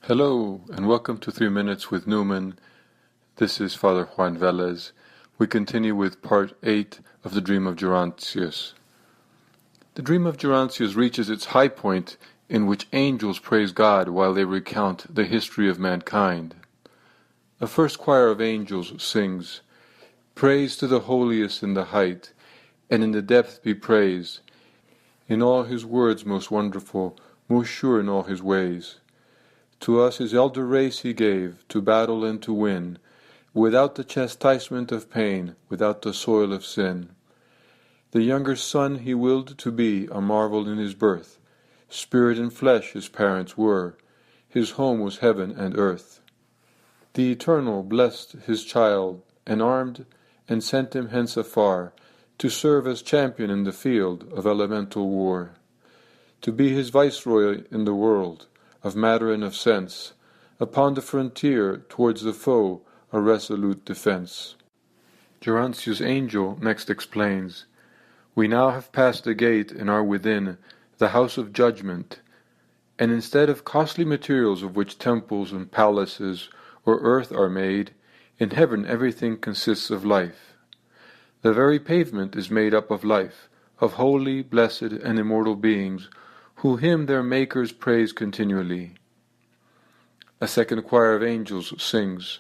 Hello, and welcome to 3 Minutes with Newman. This is Father Juan Velez. We continue with part 8 of the dream of Gerontius. The dream of Gerontius reaches its high point in which angels praise God while they recount the history of mankind. A first choir of angels sings, "Praise to the holiest in the height, and in the depth be praise. In all his words most wonderful, most sure in all his ways. To us his elder race he gave, to battle and to win, without the chastisement of pain, without the soil of sin. The younger son he willed to be a marvel in his birth. Spirit and flesh his parents were, his home was heaven and earth. The Eternal blessed his child, and armed, and sent him hence afar, to serve as champion in the field of elemental war, to be his viceroy in the world, of matter and of sense, upon the frontier towards the foe a resolute defense." Gerontius' angel next explains, "We now have passed the gate and are within the house of judgment, and instead of costly materials of which temples and palaces or earth are made, in heaven everything consists of life. The very pavement is made up of life, of holy, blessed, and immortal beings, who him their makers praise continually." A second choir of angels sings,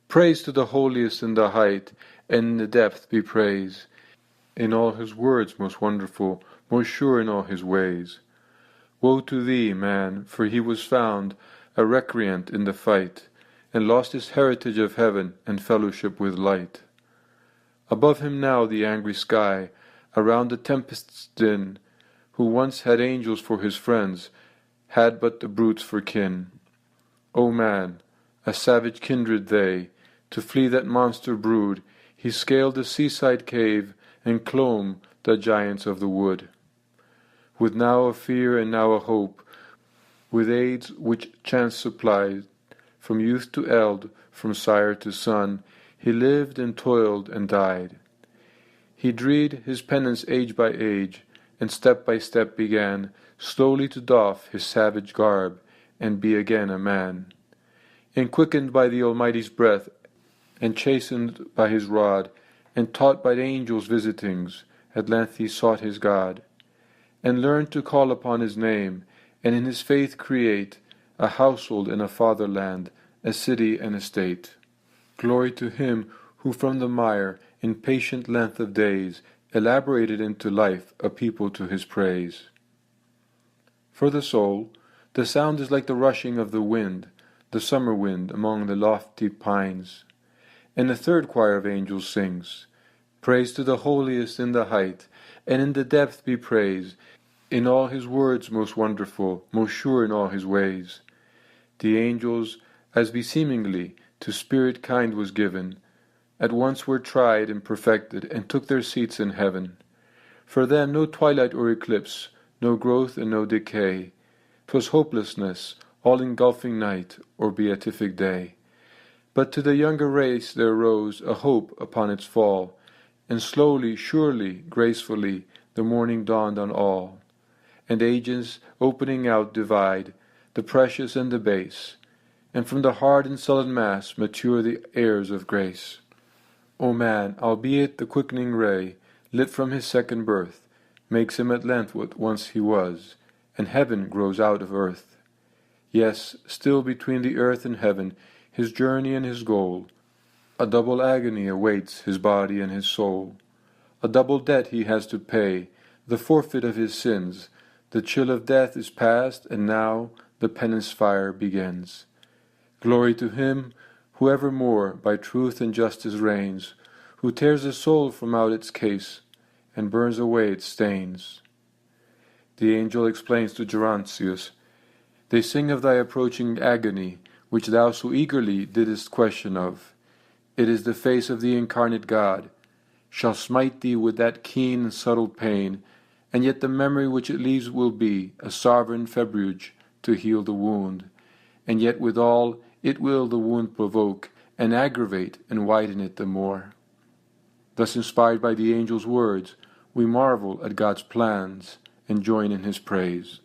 "Praise to the holiest in the height, and in the depth be praise. In all his words most wonderful, most sure in all his ways. Woe to thee, man, for he was found a recreant in the fight, and lost his heritage of heaven and fellowship with light. Above him now the angry sky, around the tempest's din, who once had angels for his friends, had but the brutes for kin. O man, a savage kindred they, to flee that monster brood, he scaled the seaside cave, and clomb the giants of the wood. With now a fear and now a hope, with aids which chance supplied, from youth to eld, from sire to son, he lived and toiled and died. He dreed his penance age by age, and step by step began slowly to doff his savage garb, and be again a man. And quickened by the Almighty's breath, and chastened by his rod, and taught by the angels' visitings, at length he sought his God, and learned to call upon his name, and in his faith create a household and a fatherland, a city and a state. Glory to him who from the mire, in patient length of days, elaborated into life a people to his praise." For the soul, the sound is like the rushing of the wind, the summer wind among the lofty pines. And the third choir of angels sings, "Praise to the holiest in the height, and in the depth be praise. In all his words most wonderful, most sure in all his ways." The angels, as beseemingly to spirit kind was given, at once were tried and perfected, and took their seats in heaven. For them no twilight or eclipse, no growth and no decay. 'Twas hopelessness, all-engulfing night, or beatific day. But to the younger race there rose a hope upon its fall, and slowly, surely, gracefully, the morning dawned on all. And ages, opening out, divide the precious and the base, and from the hard and sullen mass mature the heirs of grace. O man, albeit the quickening ray, lit from his second birth, makes him at length what once he was, and heaven grows out of earth. Yes, still between the earth and heaven, his journey and his goal, a double agony awaits his body and his soul. A double debt he has to pay, the forfeit of his sins. The chill of death is past, and now the penance fire begins. Glory to him who evermore by truth and justice reigns, who tears the soul from out its case, and burns away its stains." The angel explains to Gerontius, "They sing of thy approaching agony, which thou so eagerly didst question of. It is the face of the incarnate God, shall smite thee with that keen and subtle pain, and yet the memory which it leaves will be a sovereign febrifuge to heal the wound, and yet withal it will the wound provoke, and aggravate and widen it the more." Thus inspired by the angel's words, we marvel at God's plans and join in his praise.